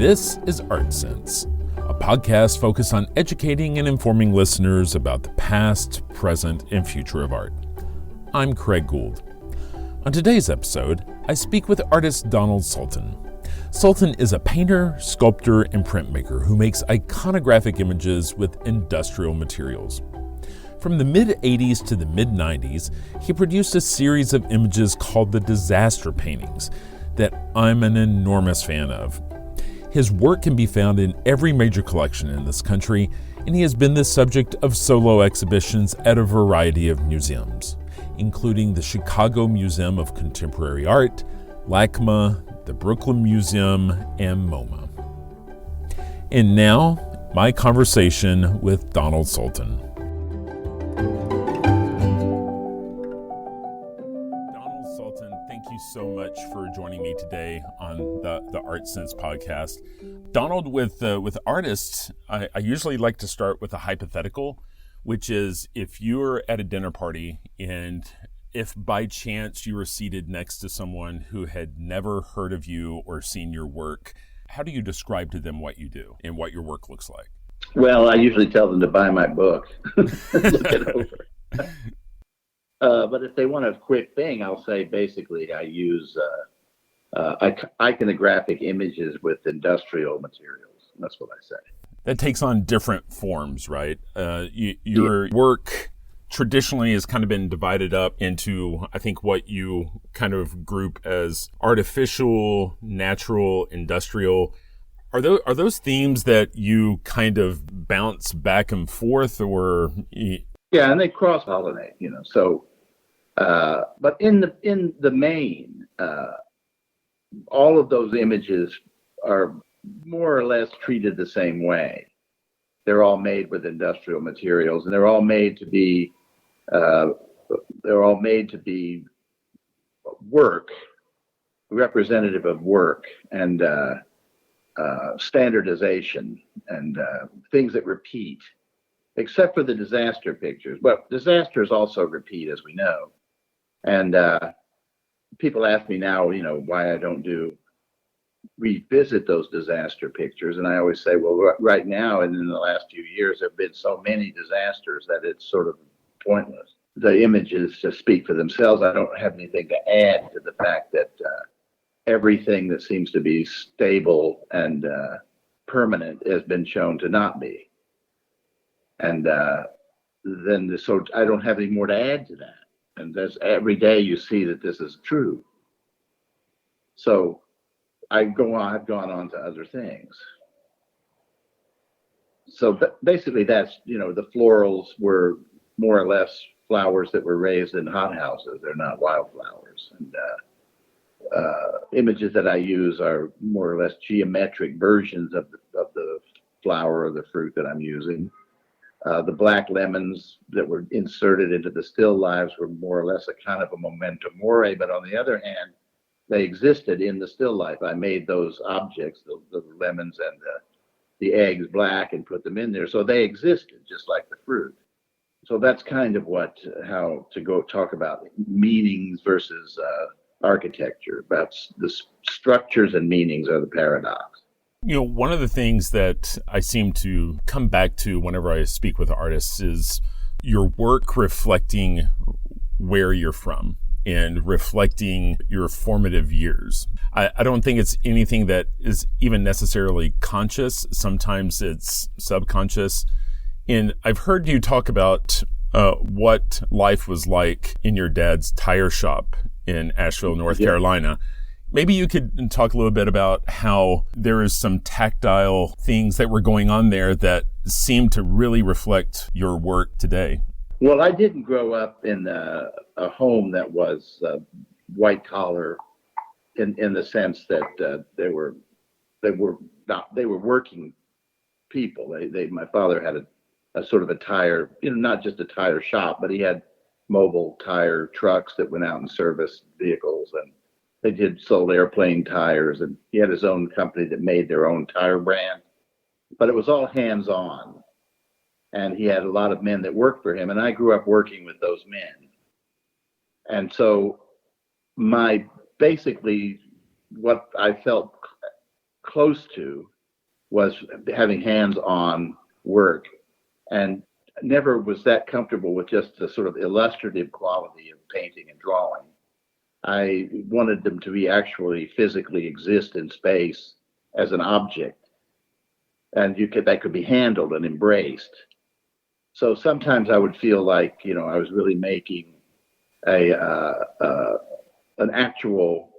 This is Art Sense, a podcast focused on educating and informing listeners about the past, present, and future of art. I'm Craig Gould. On today's episode, I speak with artist Donald Sultan. Sultan is a painter, sculptor, and printmaker who makes iconographic images with industrial materials. From the mid-'80s to the mid-'90s, he produced a series of images called the disaster paintings that I'm an enormous fan of. His work can be found in every major collection in this country, and he has been the subject of solo exhibitions at a variety of museums, including the Chicago Museum of Contemporary Art, LACMA, the Brooklyn Museum and MoMA. And now, my conversation with Donald Sultan. Thank you so much for joining me today on the Art Sense podcast. Donald, with artists, I usually like to start with a hypothetical, which is if you're at a dinner party and if by chance you were seated next to someone who had never heard of you or seen your work, how do you describe to them what you do and what your work looks like? Well, I usually tell them to buy my book, look it over. But if they want a quick thing, I'll say basically I use iconographic images with industrial materials. That's what I say. That takes on different forms, right? Your work traditionally has kind of been divided up into, I think, what you kind of group as artificial, natural, industrial. Are those themes that you kind of bounce back and forth, or? Yeah, and they cross-pollinate, So, but in the main, all of those images are more or less treated the same way. They're all made with industrial materials, and they're all made to be work, representative of work, and standardization, and things that repeat. Except for the disaster pictures. But disasters also repeat, as we know. And people ask me now, why I don't revisit those disaster pictures. And I always say, well, right now and in the last few years, there have been so many disasters that it's sort of pointless. The images just speak for themselves. I don't have anything to add to the fact that everything that seems to be stable and permanent has been shown to not be. And so I don't have any more to add to that. And every day you see that this is true. So I've gone on to other things. So basically that's, the florals were more or less flowers that were raised in hothouses. They're not wildflowers. And images that I use are more or less geometric versions of the flower or the fruit that I'm using. The black lemons that were inserted into the still lives were more or less a kind of a memento mori, but on the other hand, they existed in the still life. I made those objects, the lemons and the eggs, black, and put them in there. So they existed just like the fruit. So that's kind of how to go talk about meanings versus architecture. About the structures and meanings are the paradox. One of the things that I seem to come back to whenever I speak with artists is your work reflecting where you're from and reflecting your formative years. I don't think it's anything that is even necessarily conscious. Sometimes it's subconscious. And I've heard you talk about what life was like in your dad's tire shop in Asheville, North Carolina. Maybe you could talk a little bit about how there is some tactile things that were going on there that seem to really reflect your work today. Well, I didn't grow up in a home that was white collar in the sense that they were working people. My father had a sort of a tire, not just a tire shop, but he had mobile tire trucks that went out and serviced vehicles, and they sold airplane tires, and he had his own company that made their own tire brand. But it was all hands-on, and he had a lot of men that worked for him, and I grew up working with those men. And so basically what I felt close to was having hands-on work, and never was that comfortable with just the sort of illustrative quality of painting and drawing. I wanted them to be actually physically exist in space as an object, and that could be handled and embraced. So sometimes I would feel like, I was really making an actual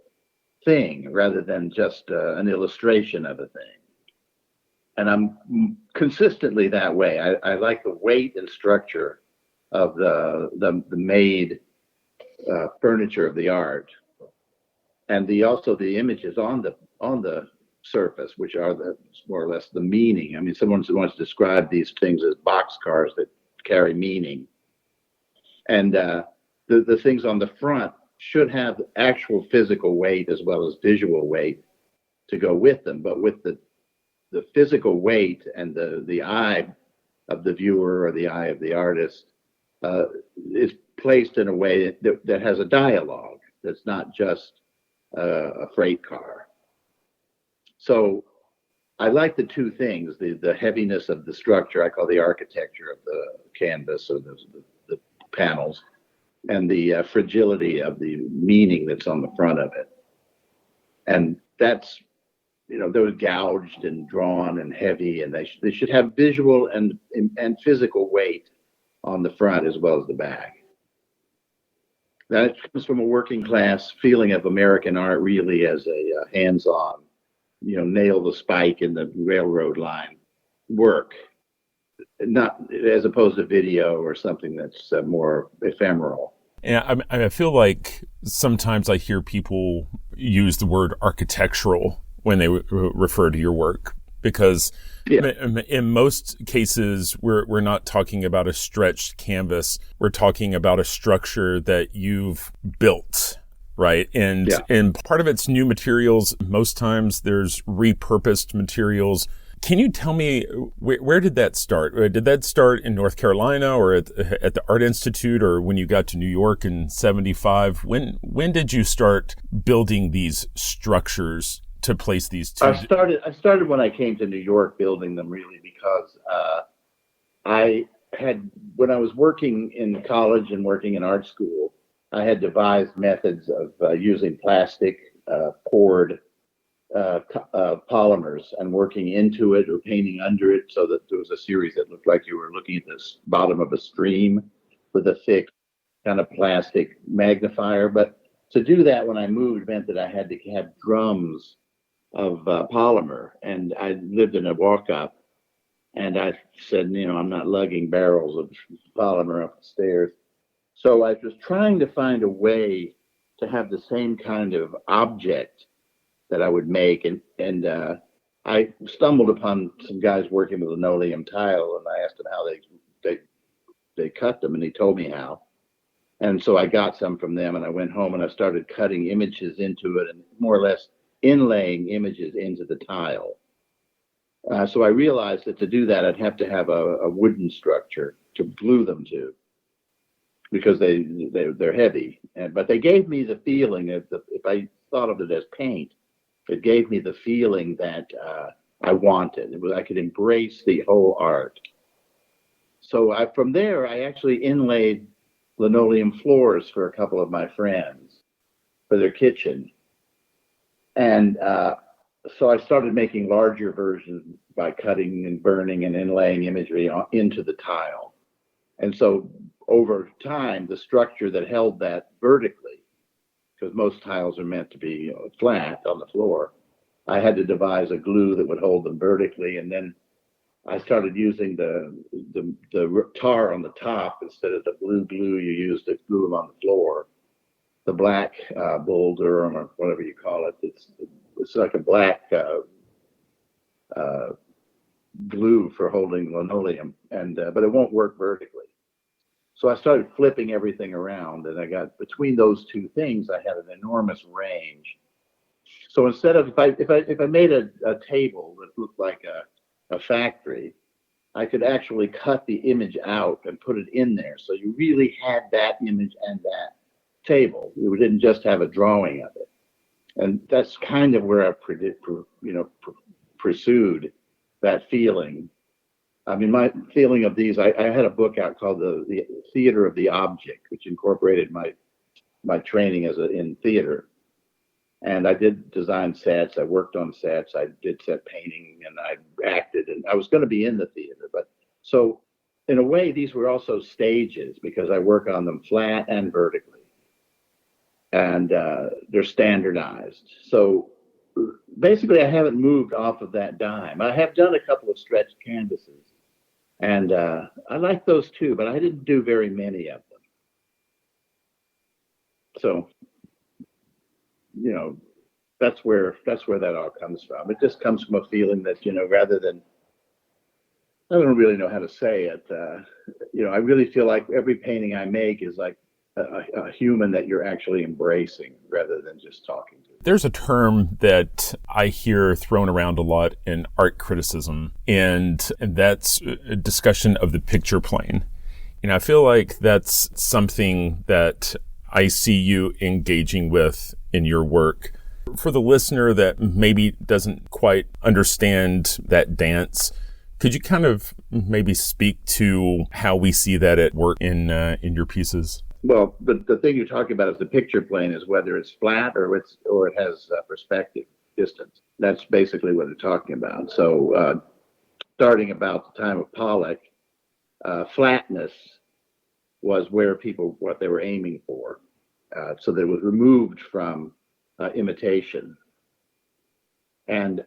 thing rather than just an illustration of a thing. And I'm consistently that way. I like the weight and structure of the made furniture of the art, and also the images on the surface, which are more or less the meaning. I mean, someone once described these things as boxcars that carry meaning, and the things on the front should have actual physical weight as well as visual weight to go with them. But with the physical weight and the eye of the viewer or the eye of the artist is placed in a way that has a dialogue, that's not just a freight car. So I like the two things, the heaviness of the structure, I call the architecture of the canvas or the panels, and the fragility of the meaning that's on the front of it. And that's, those gouged and drawn and heavy, and they should have visual and physical weight on the front as well as the back. That comes from a working class feeling of American art really as a hands-on, nail the spike in the railroad line work, not as opposed to video or something that's more ephemeral. And I feel like sometimes I hear people use the word architectural when they refer to your work, because in most cases we're not talking about a stretched canvas. We're talking about a structure that you've built, right? And part of it's new materials. Most times there's repurposed materials. Can you tell me where did that start? Did that start in North Carolina or at the Art Institute, or when you got to New York in '75? When did you start building these structures to place these two? I started when I came to New York building them, really, because when I was working in college and working in art school, I had devised methods of using plastic poured polymers and working into it or painting under it, so that there was a series that looked like you were looking at the bottom of a stream with a thick kind of plastic magnifier. But to do that when I moved meant that I had to have drums of polymer, and I lived in a walk-up, and I said, I'm not lugging barrels of polymer up the stairs. So I was trying to find a way to have the same kind of object that I would make, and I stumbled upon some guys working with linoleum tile, and I asked them how they cut them, and he told me how. And so I got some from them, and I went home and I started cutting images into it and more or less inlaying images into the tile. So I realized that to do that, I'd have to have a wooden structure to glue them to, because they're heavy. But they gave me the feeling of if I thought of it as paint, it gave me the feeling that I wanted. I could embrace the whole art. So from there, I actually inlaid linoleum floors for a couple of my friends for their kitchen. And so I started making larger versions by cutting and burning and inlaying imagery into the tile. And so over time, the structure that held that vertically, because most tiles are meant to be flat on the floor, I had to devise a glue that would hold them vertically. And then I started using the tar on the top instead of the blue glue you use to glue them on the floor. The black boulder, or whatever you call it, it's like a black glue for holding linoleum, but it won't work vertically. So I started flipping everything around, and I got between those two things, I had an enormous range. So instead of if I made a table that looked like a factory, I could actually cut the image out and put it in there. So you really had that image and that table. You didn't just have a drawing of it. And that's kind of where I pursued that feeling. I mean, my feeling of these, I had a book out called the Theater of the Object, which incorporated my training in theater. And I did design sets. I worked on sets. I did set painting, and I acted. And I was going to be in the theater, but so in a way, these were also stages because I work on them flat and vertically, and they're standardized. So basically, I haven't moved off of that dime. I have done a couple of stretched canvases, and I like those too, but I didn't do very many of them. So, that's where that all comes from. It just comes from a feeling that, rather than, I don't really know how to say it. I really feel like every painting I make is like a human that you're actually embracing rather than just talking to. There's a term that I hear thrown around a lot in art criticism, and that's a discussion of the picture plane. And I feel like that's something that I see you engaging with in your work. For the listener that maybe doesn't quite understand that dance, could you kind of maybe speak to how we see that at work in your pieces? Well, the thing you're talking about is the picture plane, is whether it's flat or it has perspective distance. That's basically what they're talking about. So starting about the time of Pollock, flatness was what they were aiming for. So that it was removed from imitation. And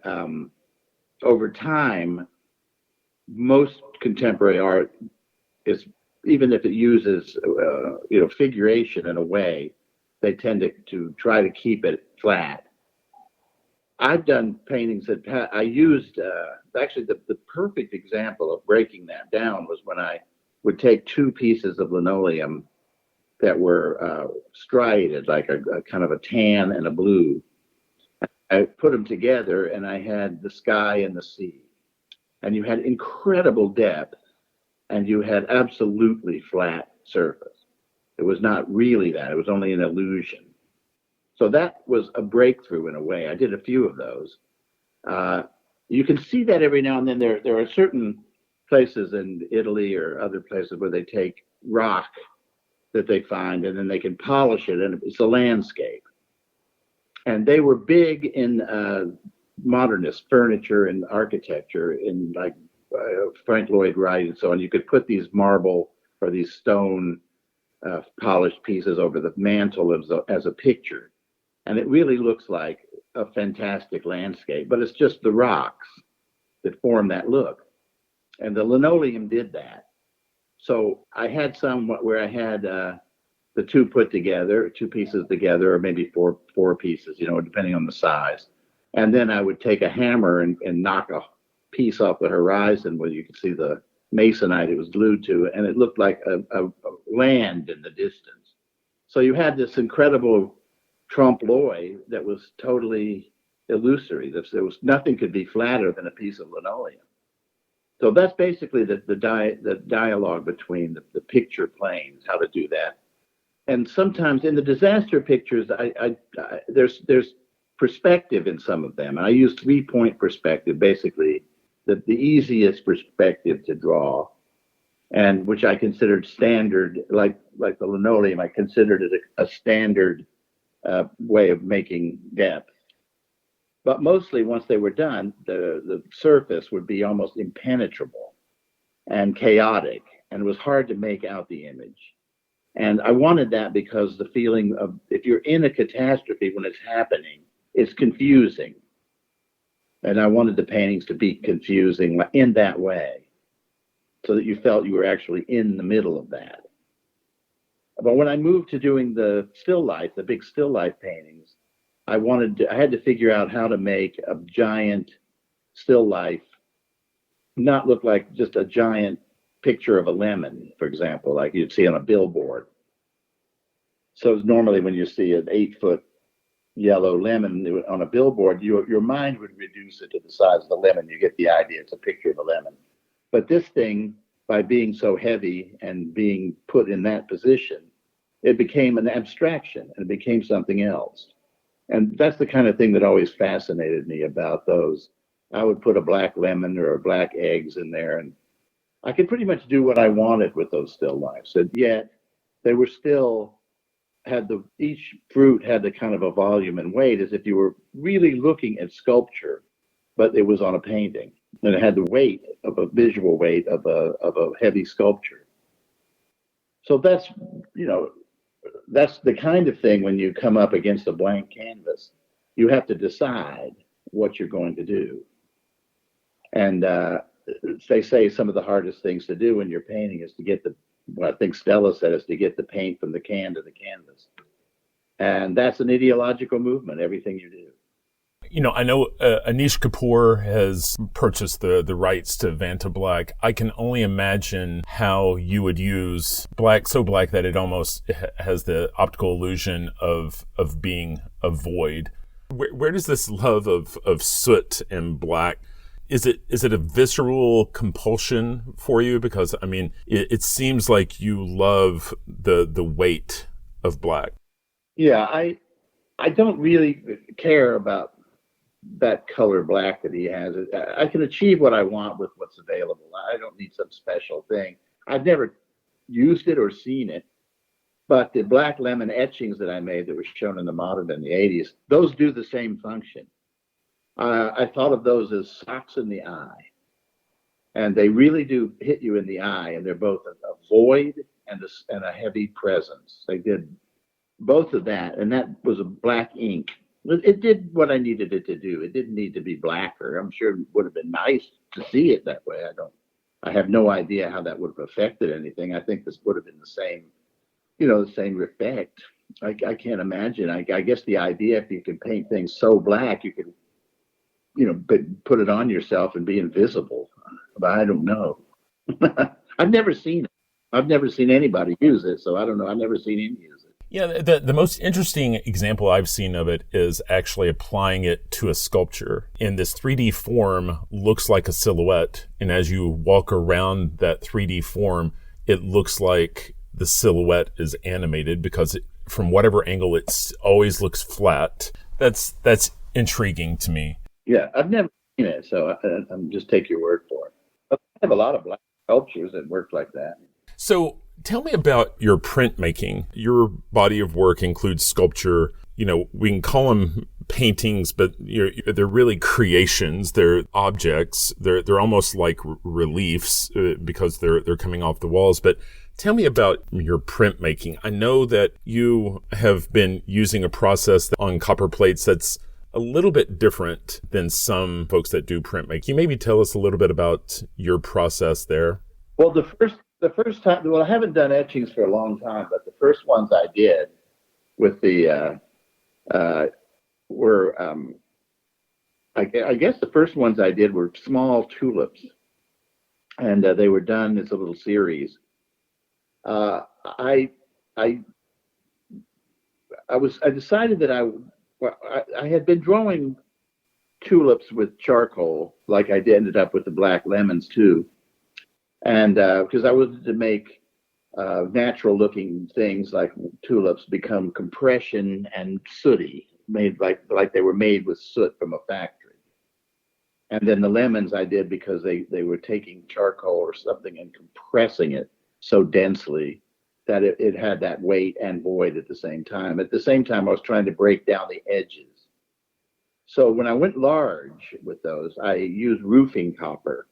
over time, most contemporary art is, even if it uses figuration in a way, they tend to try to keep it flat. I've done paintings that I used, actually the perfect example of breaking that down was when I would take two pieces of linoleum that were striated, like a kind of a tan and a blue. I put them together and I had the sky and the sea. And you had incredible depth and you had absolutely flat surface. It was not really that, it was only an illusion. So that was a breakthrough in a way. I did a few of those. You can see that every now and then. There are certain places in Italy or other places where they take rock that they find and then they can polish it, and it's a landscape. And they were big in modernist furniture and architecture, in like Frank Lloyd Wright and so on. You could put these marble or these stone polished pieces over the mantle as a picture. And it really looks like a fantastic landscape, but it's just the rocks that form that look. And the linoleum did that. So I had some where I had the two put together, two pieces together, or maybe four pieces, depending on the size. And then I would take a hammer and knock a piece off the horizon where you could see the masonite it was glued to, and it looked like a land in the distance. So you had this incredible trompe l'oeil that was totally illusory. There was nothing could be flatter than a piece of linoleum. So that's basically the dialogue between the picture planes, how to do that. And sometimes in the disaster pictures, there's perspective in some of them. And I use 3-point perspective, basically the easiest perspective to draw, and which I considered standard, like the linoleum. I considered it a standard way of making depth. But mostly once they were done, the surface would be almost impenetrable and chaotic, and it was hard to make out the image. And I wanted that because the feeling of, if you're in a catastrophe when it's happening, it's confusing. And I wanted the paintings to be confusing in that way, so that you felt you were actually in the middle of that. But when I moved to doing the still life, the big still life paintings, I had to figure out how to make a giant still life not look like just a giant picture of a lemon, for example, like you'd see on a billboard. So normally when you see an 8-foot yellow lemon on a billboard, your mind would reduce it to the size of the lemon. You get the idea, it's a picture of a lemon. But this thing, by being so heavy and being put in that position, it became an abstraction and it became something else. And that's the kind of thing that always fascinated me about those. I would put a black lemon or a black eggs in there, and I could pretty much do what I wanted with those still lifes. And yet they were still each fruit had the kind of a volume and weight as if you were really looking at sculpture, but it was on a painting, and it had the weight of a visual weight of a heavy sculpture. So that's the kind of thing when you come up against a blank canvas, you have to decide what you're going to do. And they say some of the hardest things to do when you're painting is to get what I think Stella said is to get the paint from the can to the canvas. And that's an ideological movement, everything you do. I know Anish Kapoor has purchased the rights to Vanta Black. I can only imagine how you would use black, so black that it almost has the optical illusion of being a void. Where does this love of soot and black, is it a visceral compulsion for you? Because, I mean, it seems like you love the weight of black. Yeah, I don't really care about that color black that he has. I can achieve what I want with what's available. I don't need some special thing. I've never used it or seen it, but the black lemon etchings that I made that were shown in the Modern in the 80s, those do the same function. I thought of those as socks in the eye, and they really do hit you in the eye, and they're both a void and a heavy presence. They did both of that, and that was a black ink. It did what I needed it to do. It didn't need to be blacker. I'm sure it would have been nice to see it that way. I have no idea how that would have affected anything. I think this would have been the same effect. I can't imagine. I guess the idea, if you could paint things so black, you could, put it on yourself and be invisible. But I don't know. I've never seen it. I've never seen anybody use it, so I don't know. I've never seen him use it. Yeah, the most interesting example I've seen of it is actually applying it to a sculpture. And this 3D form looks like a silhouette. And as you walk around that 3D form, it looks like the silhouette is animated because from whatever angle it always looks flat. That's intriguing to me. Yeah, I've never seen it, so I'm just take your word for it. I have a lot of black sculptures that work like that. So tell me about your printmaking. Your body of work includes sculpture. We can call them paintings, but they're really creations. They're objects. They're almost like reliefs because they're coming off the walls. But tell me about your printmaking. I know that you have been using a process on copper plates that's a little bit different than some folks that do printmaking. Can you maybe tell us a little bit about your process there? Well, the first time, I haven't done etchings for a long time, but the first ones I did with I guess the first ones I did were small tulips, and they were done as a little series. I decided that I had been drawing tulips with charcoal, like I ended up with the black lemons too. And because I wanted to make natural looking things like tulips become compression and sooty, made like they were made with soot from a factory. And then the lemons I did because they were taking charcoal or something and compressing it so densely that it had that weight and void at the same time. At the same time, I was trying to break down the edges. So when I went large with those, I used roofing copper,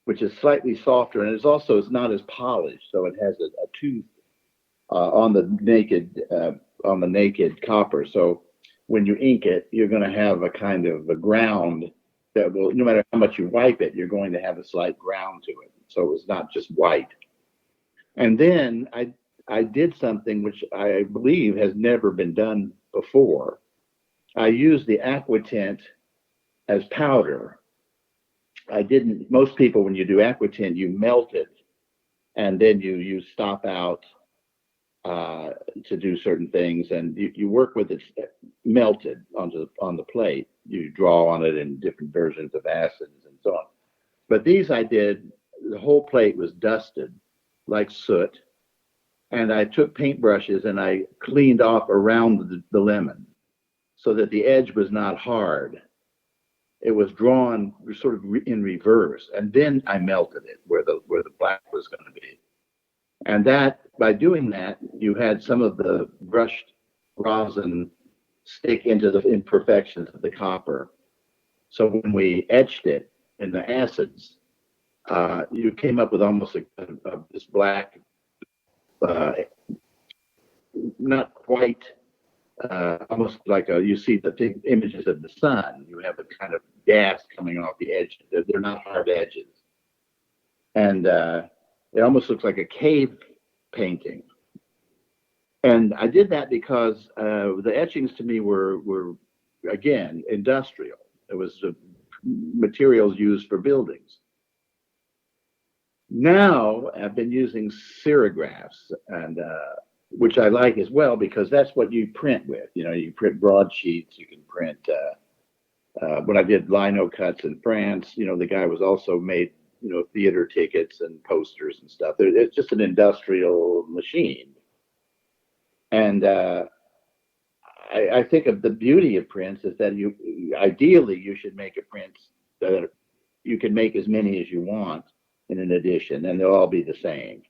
which is slightly softer, and it's not as polished, so it has a tooth on the naked copper. So when you ink it, you're going to have a kind of a ground that will, no matter how much you wipe it, you're going to have a slight ground to it. So it was not just white. And then I did something which I believe has never been done before. I used the aquatint as powder. Most people, when you do aquatint, you melt it and then you stop out to do certain things, and you work with it melted on the plate. You draw on it in different versions of acids and so on. But these I did, the whole plate was dusted like soot, and I took paintbrushes and I cleaned off around the lemon so that the edge was not hard. it was drawn sort of in reverse, and then I melted it where the black was going to be. And that, by doing that, you had some of the brushed rosin stick into the imperfections of the copper. So when we etched it in the acids, you came up with almost this black, not quite, almost like you see the big images of the sun. You have a kind of gas coming off the edge. They're not hard edges. And it almost looks like a cave painting. And I did that because the etchings to me were again, industrial. It was materials used for buildings. Now I've been using serigraphs, and which I like as well, because that's what you print with. You know, you print broadsheets, you can print, when I did lino cuts in France, you know, the guy was also made, you know, theater tickets and posters and stuff. It's just an industrial machine. And I think of the beauty of prints is that ideally you should make a print that you can make as many as you want in an edition, and they'll all be the same.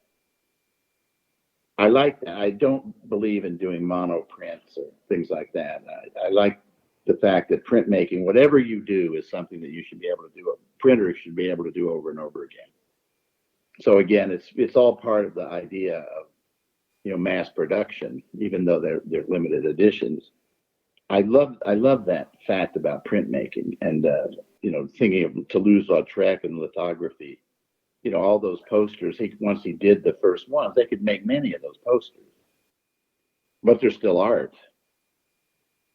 I like that. I don't believe in doing mono prints or things like that. I like the fact that printmaking, whatever you do, is something that you should be able to do. A printer should be able to do over and over again. So again, it's all part of the idea of, you know, mass production, even though they're limited editions. I love that fact about printmaking, and you know, thinking of Toulouse-Lautrec and lithography. You know, all those posters. Once he did the first ones, they could make many of those posters, but they're still art.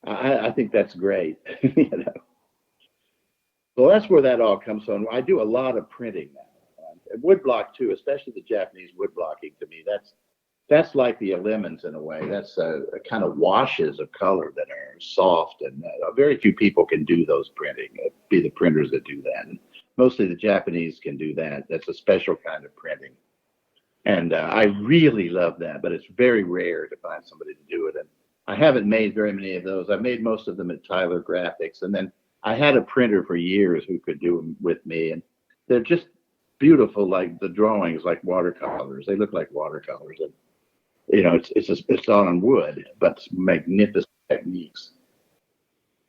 I think that's great. You know, so that's where that all comes from. I do a lot of printing now, woodblock too, especially the Japanese woodblocking. To me, that's like the lemons in a way. That's a kind of washes of color that are soft, and very few people can do those printing. It'd be the printers that do that. And mostly the Japanese can do that. That's a special kind of printing. And I really love that, but it's very rare to find somebody to do it. And I haven't made very many of those. I made most of them at Tyler Graphics. And then I had a printer for years who could do them with me. And they're just beautiful, like the drawings, like watercolors. They look like watercolors. And, you know, it's on wood, but it's magnificent techniques.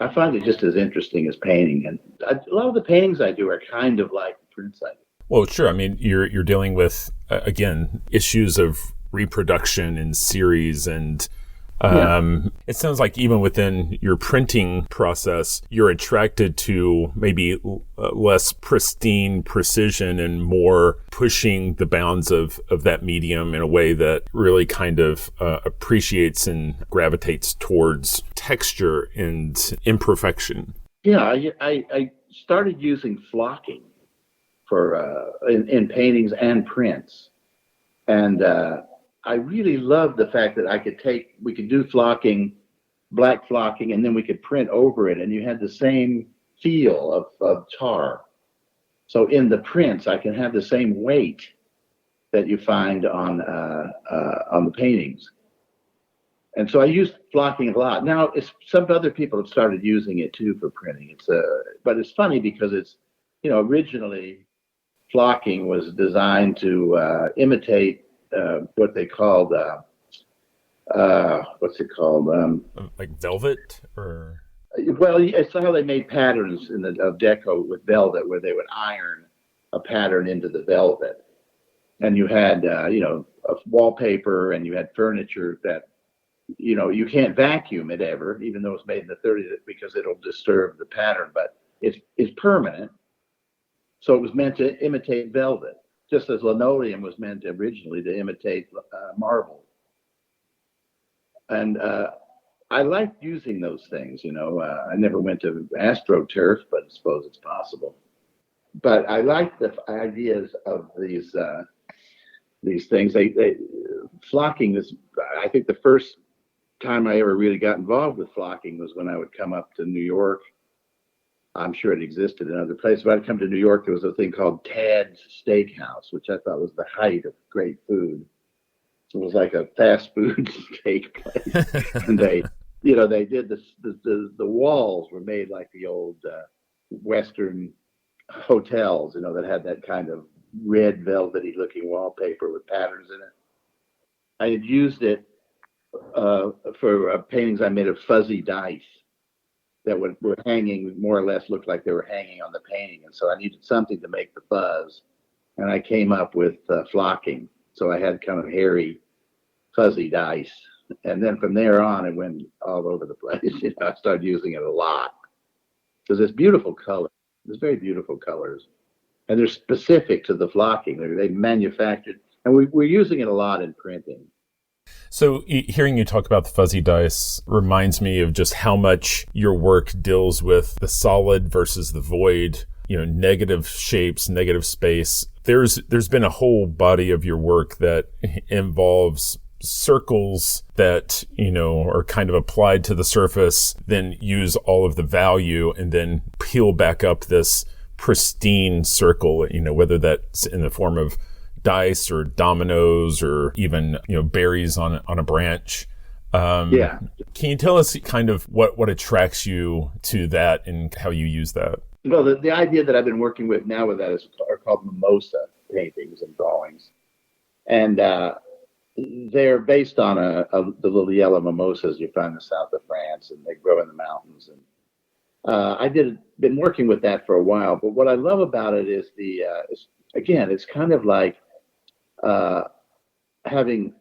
I find it just as interesting as painting. And a lot of the paintings I do are kind of like the prints I do. Well, sure. I mean, you're dealing with, again, issues of reproduction in series, and it sounds like even within your printing process, you're attracted to maybe less pristine precision and more pushing the bounds of that medium in a way that really kind of appreciates and gravitates towards texture and imperfection. Yeah, I started using flocking for in paintings and prints, and I really loved the fact that we could do flocking, black flocking, and then we could print over it, and you had the same feel of tar. So in the prints, I can have the same weight that you find on the paintings. And so I used flocking a lot. Now, some other people have started using it too for printing. But it's funny because originally flocking was designed to imitate what they called, what's it called? Like velvet, or? Well, it's how they made patterns of deco with velvet, where they would iron a pattern into the velvet. And you had, a wallpaper, and you had furniture that, you can't vacuum it ever, even though it's made in the 30s, because it'll disturb the pattern, but it's permanent. So it was meant to imitate velvet, just as linoleum was meant originally to imitate marble. And I liked using those things, I never went to AstroTurf, but I suppose it's possible. But I like the ideas of these things. Flocking is, I think the first time I ever really got involved with flocking was when I would come up to New York. I'm sure it existed in other places, but I'd come to New York. There was a thing called Tad's Steakhouse, which I thought was the height of great food. It was like a fast food steak place. And they did this, the walls were made like the old Western hotels, that had that kind of red velvety looking wallpaper with patterns in it. I had used it for paintings I made of fuzzy dice that were hanging, more or less looked like they were hanging on the painting. And so I needed something to make the fuzz. And I came up with flocking. So I had kind of hairy, fuzzy dice. And then from there on, it went all over the place. I started using it a lot because it's beautiful color. There's very beautiful colors. And they're specific to the flocking. They manufactured, and we're using it a lot in printing. So hearing you talk about the fuzzy dice reminds me of just how much your work deals with the solid versus the void, negative shapes, negative space. There's been a whole body of your work that involves circles that, are kind of applied to the surface, then use all of the value and then peel back up this pristine circle, whether that's in the form of dice or dominoes or even berries on a branch. Yeah. Can you tell us kind of what attracts you to that and how you use that? Well, the idea that I've been working with now with that are called mimosa paintings and drawings, and they're based on the little yellow mimosas you find in the south of France, and they grow in the mountains. And been working with that for a while. But what I love about it is it's kind of like having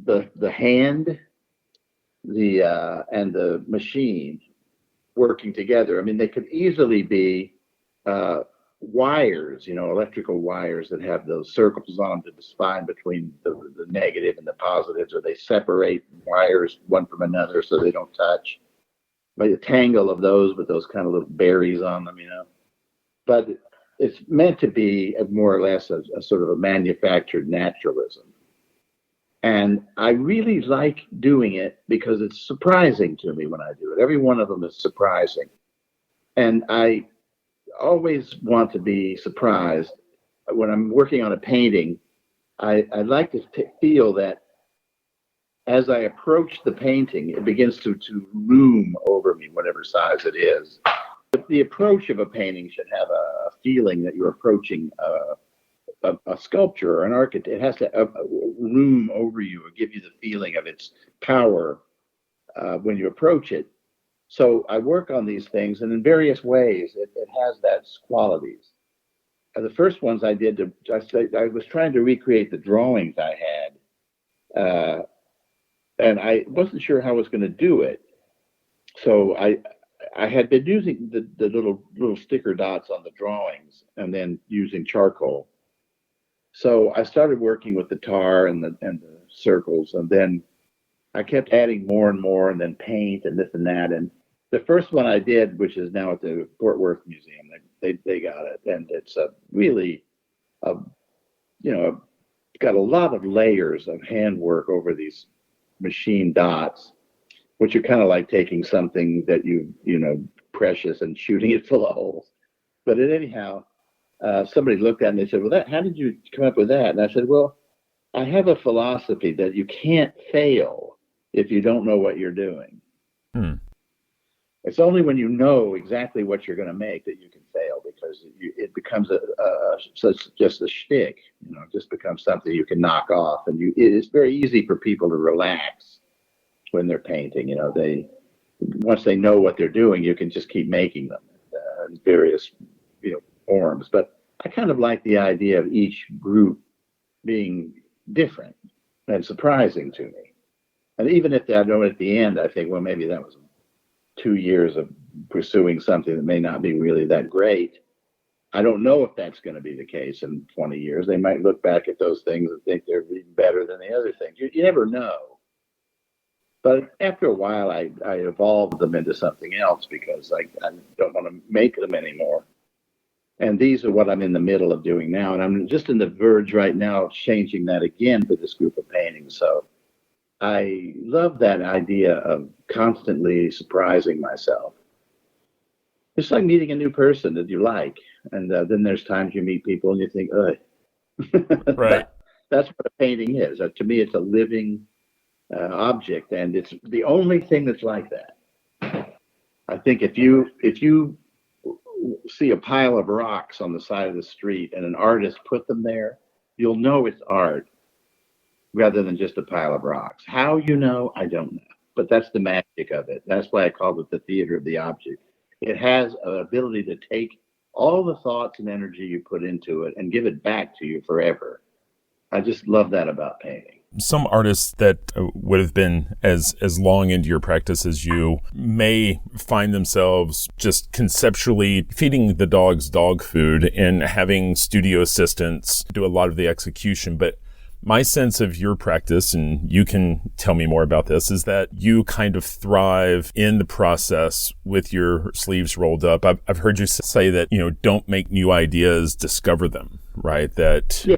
the hand, and the machine working together. I mean, they could easily be wires, electrical wires that have those circles on them to define between the negative and the positives, or they separate wires one from another so they don't touch. Like a tangle of those with those kind of little berries on them, But it's meant to be more or less a sort of a manufactured naturalism. And I really like doing it because it's surprising to me when I do it. Every one of them is surprising. And I always want to be surprised. When I'm working on a painting, I like to feel that as I approach the painting, it begins to loom over me, whatever size it is. But the approach of a painting should have a feeling that you're approaching a sculpture or an architect. It has to loom over you or give you the feeling of its power when you approach it. So I work on these things, and in various ways, it has that qualities. The first ones I did, I was trying to recreate the drawings I had. And I wasn't sure how I was going to do it. So I had been using the little sticker dots on the drawings and then using charcoal. So I started working with the tar and the circles, and then I kept adding more and more, and then paint and this and that. And the first one I did, which is now at the Fort Worth Museum, they got it, and it's really got a lot of layers of handwork over these machine dots, which are kind of like taking something that precious and shooting it full of holes. But anyhow, somebody looked at it and they said, well, how did you come up with that? And I said, well, I have a philosophy that you can't fail if you don't know what you're doing. It's only when you know exactly what you're going to make that you can fail, because it becomes just a shtick, it just becomes something you can knock off. And it's very easy for people to relax when they're painting. Once they know what they're doing, you can just keep making them in various forms. But I kind of like the idea of each group being different and surprising to me. And even if I know at the end, I think, well, maybe that was 2 years of pursuing something that may not be really that great. I don't know if that's going to be the case in 20 years. They might look back at those things and think they're even better than the other things. You never know. But after a while, I evolved them into something else because I don't want to make them anymore. And these are what I'm in the middle of doing now. And I'm just in the verge right now of changing that again for this group of paintings. So I love that idea of constantly surprising myself. It's like meeting a new person that you like. And then there's times you meet people and you think, ugh. Right. That's what a painting is. To me, it's a living object. And it's the only thing that's like that. I think if you see a pile of rocks on the side of the street and an artist put them there, you'll know it's art rather than just a pile of rocks. How you know, I don't know. But that's the magic of it. That's why I called it the theater of the object. It has an ability to take all the thoughts and energy you put into it and give it back to you forever. I just love that about painting. Some artists that would have been as long into your practice as you may find themselves just conceptually feeding the dogs dog food and having studio assistants do a lot of the execution. But my sense of your practice, and you can tell me more about this, is that you kind of thrive in the process with your sleeves rolled up. I've heard you say that, don't make new ideas, discover them, right? That, yeah,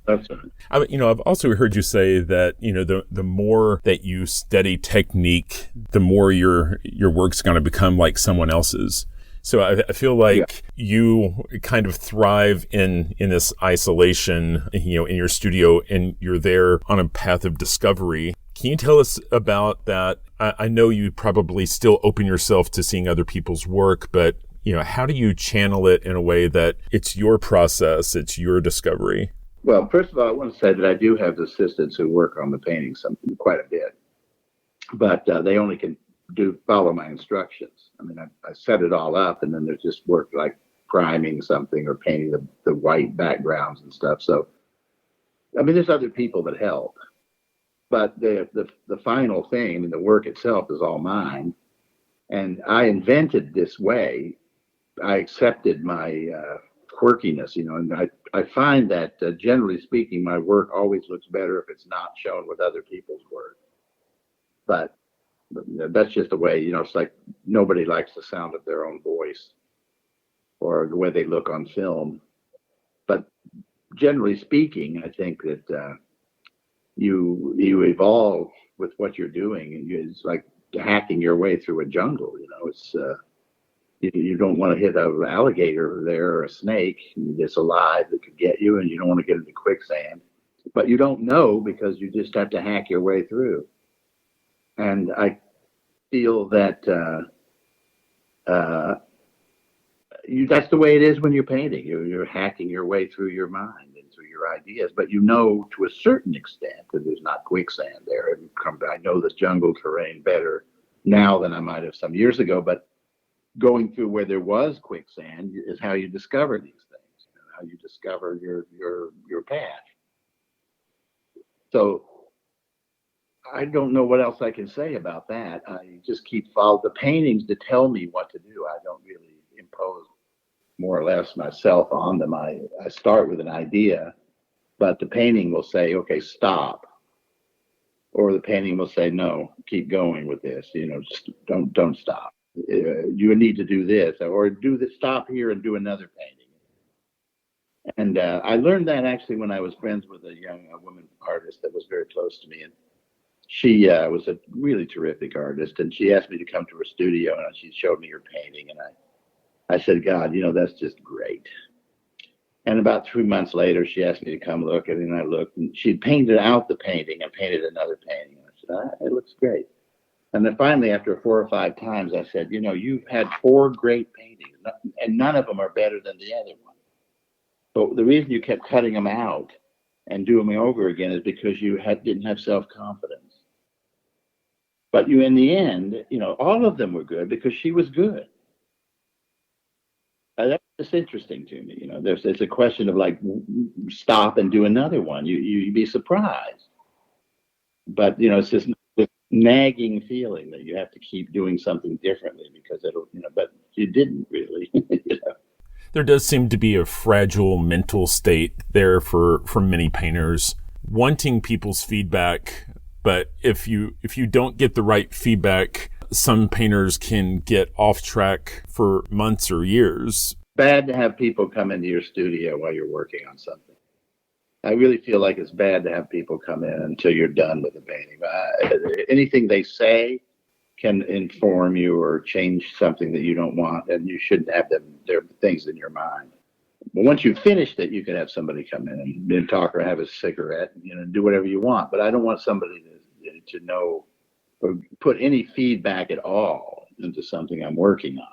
that's right. I've also heard you say that, the more that you study technique, the more your work's going to become like someone else's. So I feel like you kind of thrive in this isolation, in your studio, and you're there on a path of discovery. Can you tell us about that? I know you probably still open yourself to seeing other people's work, but how do you channel it in a way that it's your process, it's your discovery? Well, first of all, I want to say that I do have assistants who work on the painting quite a bit, but they only can follow my instructions. I mean, I set it all up, and then there's just work like priming something or painting the white backgrounds and stuff. So, I mean, there's other people that help, but the final thing, I mean, the work itself is all mine. And I invented this way. I accepted my quirkiness, and I find that generally speaking, my work always looks better if it's not shown with other people's work. But that's just the way, it's like nobody likes the sound of their own voice or the way they look on film. But generally speaking, I think that you evolve with what you're doing, and it's like hacking your way through a jungle. It's you don't want to hit an alligator there or a snake that's alive that could get you, and you don't want to get into quicksand. But you don't know because you just have to hack your way through. And I feel that that's the way it is when you're painting. You're hacking your way through your mind and through your ideas, but to a certain extent that there's not quicksand there. I know the jungle terrain better now than I might have some years ago, but going through where there was quicksand is how you discover these things, how you discover your path. So I don't know what else I can say about that. I just keep following the paintings to tell me what to do. I don't really impose more or less myself on them. I start with an idea, but the painting will say, okay, stop. Or the painting will say, no, keep going with this. Just don't stop. You need to do this, or do this, stop here and do another painting. And I learned that actually when I was friends with a woman artist that was very close to me. And she was a really terrific artist, and she asked me to come to her studio, and she showed me her painting, and I said, God, that's just great. And about 3 months later, she asked me to come look at it, and I looked, and she'd painted out the painting and painted another painting. And I said, it looks great. And then finally, after 4 or 5 times, I said, you've had 4 great paintings, and none of them are better than the other one. But the reason you kept cutting them out and doing them over again is because you didn't have self-confidence. But in the end, all of them were good because she was good. That's just interesting to me. There's a question of like, stop and do another one. You'd be surprised. But, it's this nagging feeling that you have to keep doing something differently because but you didn't really. There does seem to be a fragile mental state there for many painters, wanting people's feedback. But if you don't get the right feedback, some painters can get off track for months or years. Bad to have people come into your studio while you're working on something. I really feel like it's bad to have people come in until you're done with the painting. Anything they say can inform you or change something that you don't want, and you shouldn't have their things in your mind. But once you've finished it, you can have somebody come in and talk or have a cigarette, and do whatever you want. But I don't want somebody to know or put any feedback at all into something I'm working on.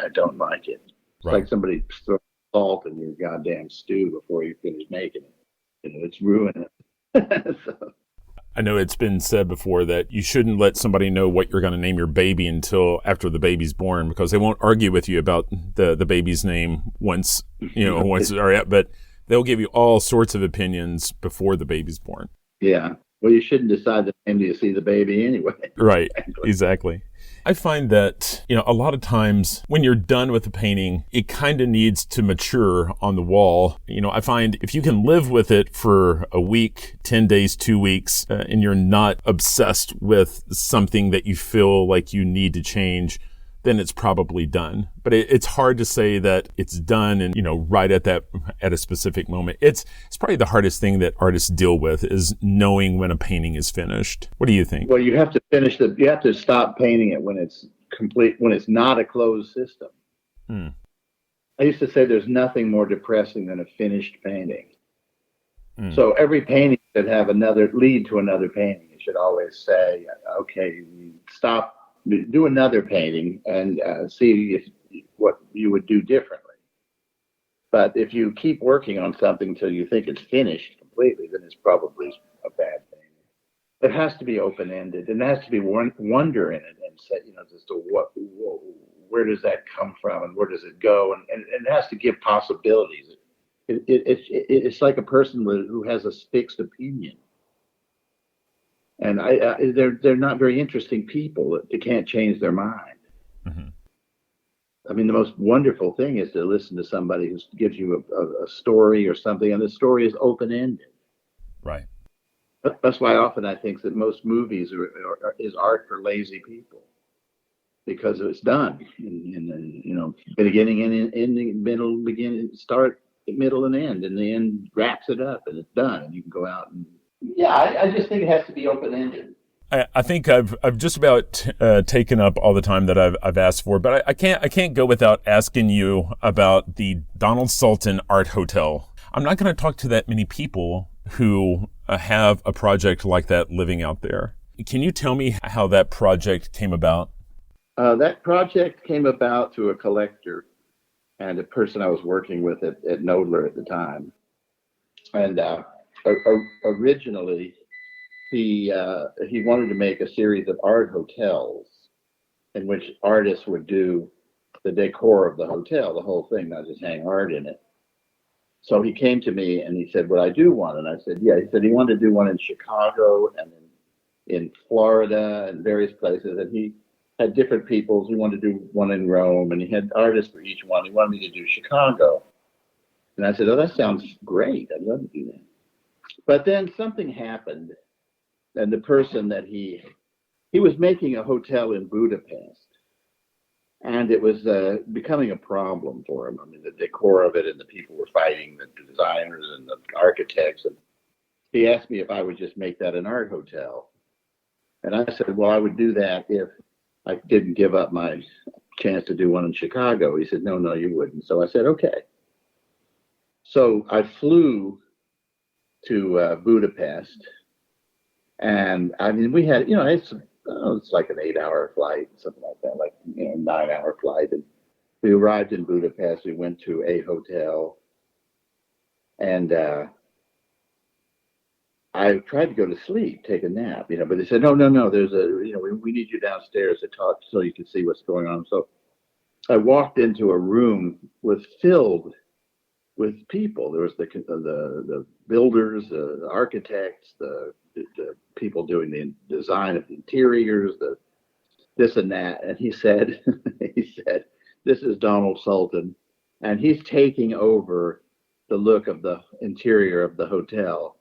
I don't like it. It's like somebody throwing salt in your goddamn stew before you finish making it. It's ruining it. So, I know it's been said before that you shouldn't let somebody know what you're going to name your baby until after the baby's born, because they won't argue with you about the baby's name once but they'll give you all sorts of opinions before the baby's born. Yeah. Well, you shouldn't decide the name till you see the baby anyway. Right. Exactly. I find that, a lot of times when you're done with the painting, it kind of needs to mature on the wall. I find if you can live with it for a week, 10 days, 2 weeks, and you're not obsessed with something that you feel like you need to change, then it's probably done. But it's hard to say that it's done and, right at a specific moment. It's probably the hardest thing that artists deal with is knowing when a painting is finished. What do you think? Well, you have to stop painting it when it's complete, when it's not a closed system. I used to say there's nothing more depressing than a finished painting. So every painting should have lead to another painting. You should always say, okay, stop, do another painting and see what you would do differently. But if you keep working on something until you think it's finished completely, then it's probably a bad thing. It has to be open-ended, and there has to be wonder in it, and say, as to where does that come from, and where does it go, and it has to give possibilities. It's like a person who has a fixed opinion. And they're not very interesting people. They can't change their mind. Mm-hmm. I mean, the most wonderful thing is to listen to somebody who gives you a story or something, and the story is open-ended. Right. That's why often I think that most movies is art for lazy people, because it's done in the beginning and ending, middle, beginning, start, middle, and end, and the end wraps it up, and it's done, and you can go out and. Yeah, I just think it has to be open-ended. I think I've just about taken up all the time that I've asked for, but I can't go without asking you about the Donald Sultan Art Hotel. I'm not going to talk to that many people who have a project like that living out there. Can you tell me how that project came about? That project came about through a collector and a person I was working with at Knoedler at the time, and. Originally, he wanted to make a series of art hotels in which artists would do the decor of the hotel, the whole thing, not just hang art in it. So he came to me and he said, "Would I do one?" And I said, "Yeah." He said he wanted to do one in Chicago and in Florida and various places. And he had different people. He wanted to do one in Rome, and he had artists for each one. He wanted me to do Chicago. And I said, "Oh, that sounds great. I'd love to do that." But then something happened, and the person that he was making a hotel in Budapest, and it was becoming a problem for him. I mean, the decor of it, and the people were fighting, the designers and the architects. And he asked me if I would just make that an art hotel. And I said, well, I would do that if I didn't give up my chance to do one in Chicago. He said, no, you wouldn't. So I said, okay. So I flew to Budapest, and I mean, we had, it's like an 8-hour flight, something like that, like 9-hour flight. And we arrived in Budapest. We went to a hotel, and I tried to go to sleep, take a nap, but they said, no, there's we need you downstairs to talk so you can see what's going on. So I walked into a room filled with people. There was the builders, the architects, the people doing the design of the interiors, this and that. And he said, "This is Donald Sultan, and he's taking over the look of the interior of the hotel,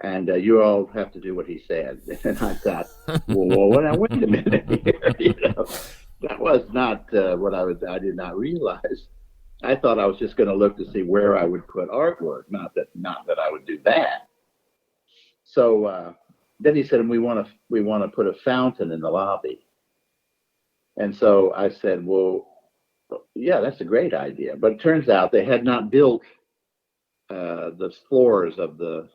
and you all have to do what he said." And I thought, well, now wait a minute here. That was not what I did not realize. I thought I was just going to look to see where I would put artwork, not that I would do that. So then he said, we want to put a fountain in the lobby. And so I said, well, yeah, that's a great idea. But it turns out they had not built the floors of the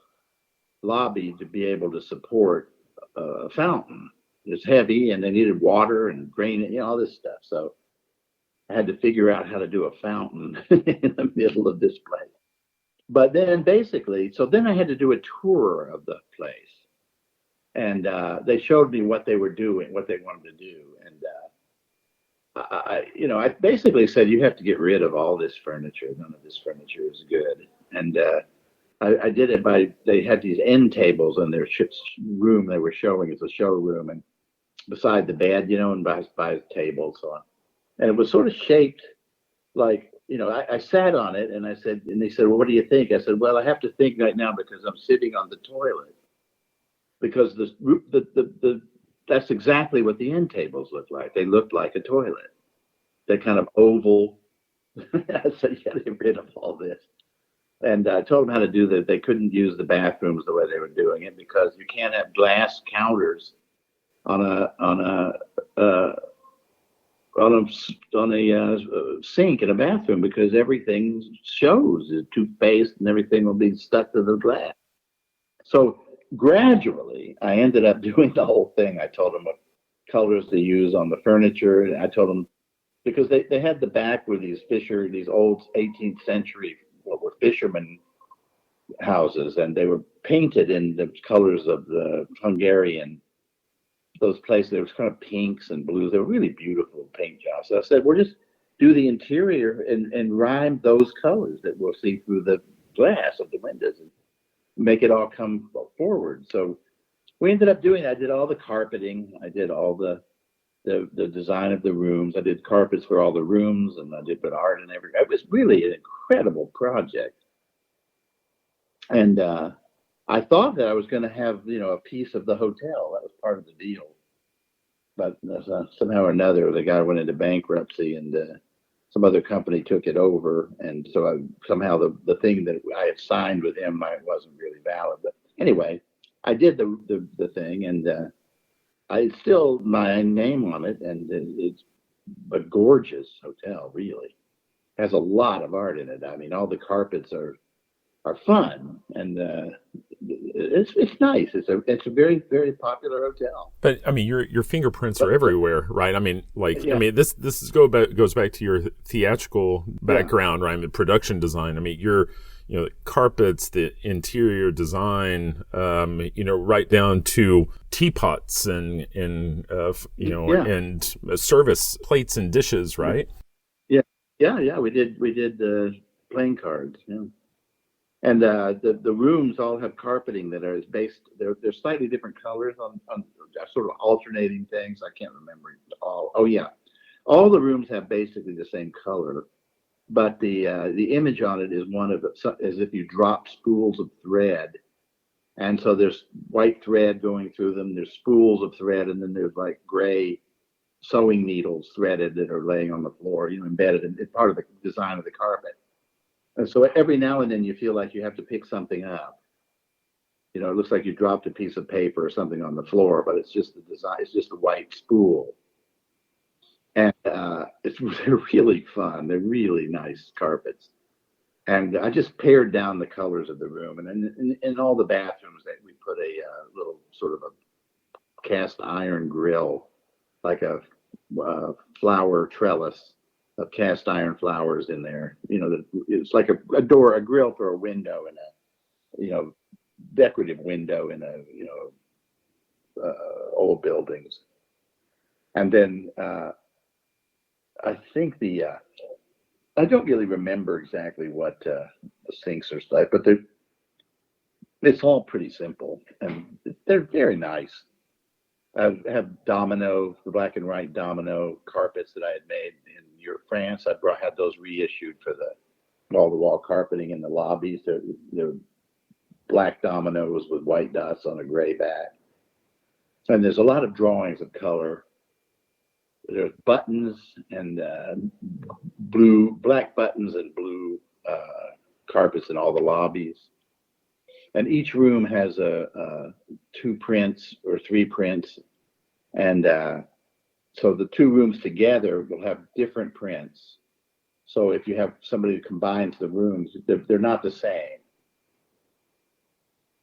lobby to be able to support a fountain. It's heavy, and they needed water and grain, all this stuff. So I had to figure out how to do a fountain in the middle of this place. But then basically, so then I had to do a tour of the place. And they showed me what they were doing, what they wanted to do. And I basically said, you have to get rid of all this furniture. None of this furniture is good. And I did it by, they had these end tables in their room they were showing as a showroom, and beside the bed, and by the table, so on. And it was sort of shaped like, I sat on it and I said, and they said, well, what do you think? I said, well, I have to think right now because I'm sitting on the toilet. Because that's exactly what the end tables looked like. They looked like a toilet. They're kind of oval. I said, yeah, get rid of all this. And I told them how to do that. They couldn't use the bathrooms the way they were doing it because you can't have glass counters on a sink in a bathroom because everything shows. The toothpaste and everything will be stuck to the glass. So gradually, I ended up doing the whole thing. I told them what colors to use on the furniture. And I told them, because they had the back where these old 18th century, what were fishermen houses, and they were painted in the colors of the Hungarian, those places. There was kind of pinks and blues. They were really beautiful paint jobs. So I said, we'll just do the interior and rhyme those colors that we'll see through the glass of the windows and make it all come forward. So we ended up doing that. I did all the carpeting. I did all the design of the rooms. I did carpets for all the rooms, and I did put art and everything. It was really an incredible project. And I thought that I was going to have, a piece of the hotel. That was part of the deal. But somehow or another, the guy went into bankruptcy, and some other company took it over. And so somehow the thing that I had signed with him wasn't really valid. But anyway, I did the thing, and I still my name on it, and it's a gorgeous hotel. Really has a lot of art in it. I mean, all the carpets are fun, and it's nice. It's a very, very popular hotel. But I mean, your fingerprints are everywhere, right? I mean, I mean, this goes back to your theatrical background, right? The production design. I mean, carpets, the interior design, right down to teapots and service plates and dishes, right? Yeah. We did the playing cards. Yeah. And the rooms all have carpeting that are based. They're slightly different colors on sort of alternating things. I can't remember all. Oh yeah, all the rooms have basically the same color, but the image on it is as if you drop spools of thread, and so there's white thread going through them. There's spools of thread, and then there's like gray sewing needles threaded that are laying on the floor, embedded in part of the design of the carpet. And so every now and then you feel like you have to pick something up. It looks like you dropped a piece of paper or something on the floor, but it's just the design. It's just a white spool. And they're really fun. They're really nice carpets. And I just pared down the colors of the room. And in all the bathrooms, we put a little sort of a cast iron grill, like a flower trellis of cast iron flowers in there. It's like a grill for a window in a, decorative window in old buildings. And then I think I don't really remember exactly what the sinks are like, but it's all pretty simple, and they're very nice. I have the black and white domino carpets that I had made in France. I had those reissued for all the wall carpeting in the lobbies. They're black dominoes with white dots on a gray back. And there's a lot of drawings of color. There's buttons and black buttons and blue carpets in all the lobbies. And each room has 2 prints or 3 prints. And so the 2 rooms together will have different prints. So if you have somebody who combines the rooms, they're not the same.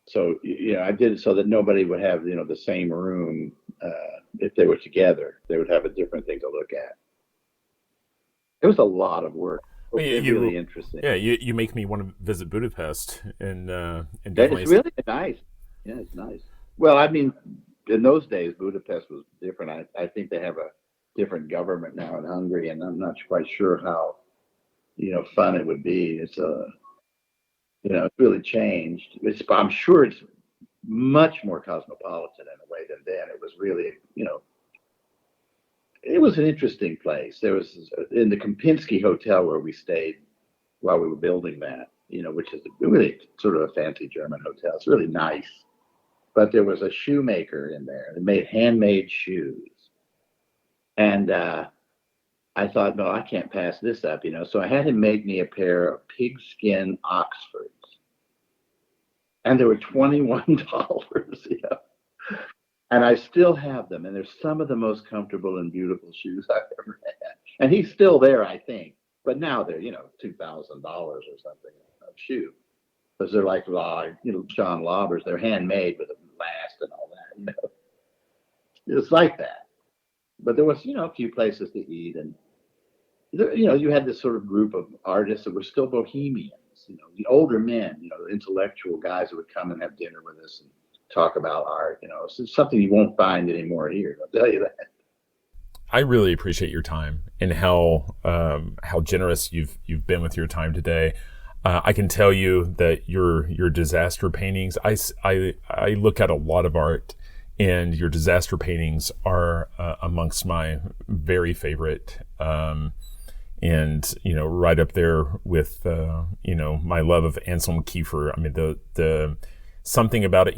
So, I did it so that nobody would have, the same room if they were together. They would have a different thing to look at. It was a lot of work. Well, It's really interesting. Yeah, you make me want to visit Budapest, and It's definitely. really nice. Yeah, it's nice. Well, I mean, in those days, Budapest was different. I think they have a different government now in Hungary, and I'm not quite sure how, fun it would be. It's really changed. I'm sure it's much more cosmopolitan in a way than then. It was really, it was an interesting place. There was in the Kempinski Hotel where we stayed while we were building that, which is really sort of a fancy German hotel. It's really nice. But there was a shoemaker in there that made handmade shoes. And I thought, no, I can't pass this up, So I had him make me a pair of pigskin Oxfords. And they were $21, And I still have them. And they're some of the most comfortable and beautiful shoes I've ever had. And he's still there, I think. But now they're, $2,000 or something a shoe. Because they're like, John Laubers. They're handmade with a last and all that, It's like that. But there was, a few places to eat. And, you had this sort of group of artists that were still bohemians, the older men, the intellectual guys that would come and have dinner with us and talk about art, It's something you won't find anymore here. I'll tell you that. I really appreciate your time and how generous you've been with your time today. I can tell you that your disaster paintings. I look at a lot of art, and your disaster paintings are amongst my very favorite. And right up there with my love of Anselm Kiefer. I mean, the something about it,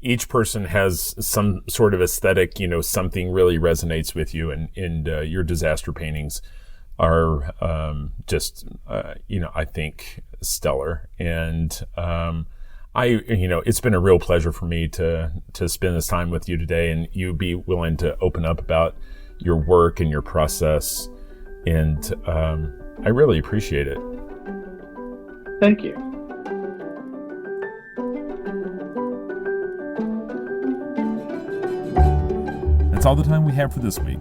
each person has some sort of aesthetic, something really resonates with you, and your disaster paintings are just I think stellar. And it's been a real pleasure for me to spend this time with you today, and you be willing to open up about your work and your process. And I really appreciate it. Thank you. That's all the time we have for this week.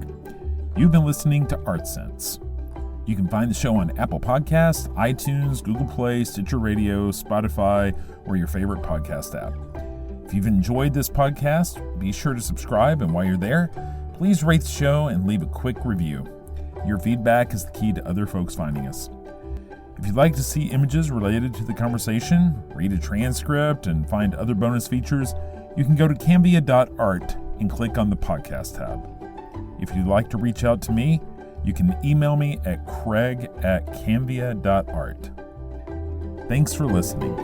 You've been listening to Art Sense. You can find the show on Apple Podcasts, iTunes, Google Play, Stitcher Radio, Spotify, or your favorite podcast app. If you've enjoyed this podcast, be sure to subscribe, and while you're there, please rate the show and leave a quick review. Your feedback is the key to other folks finding us. If you'd like to see images related to the conversation, read a transcript, and find other bonus features, you can go to cambia.art and click on the podcast tab. If you'd like to reach out to me, you can email me at craig@cambia.art. Thanks for listening.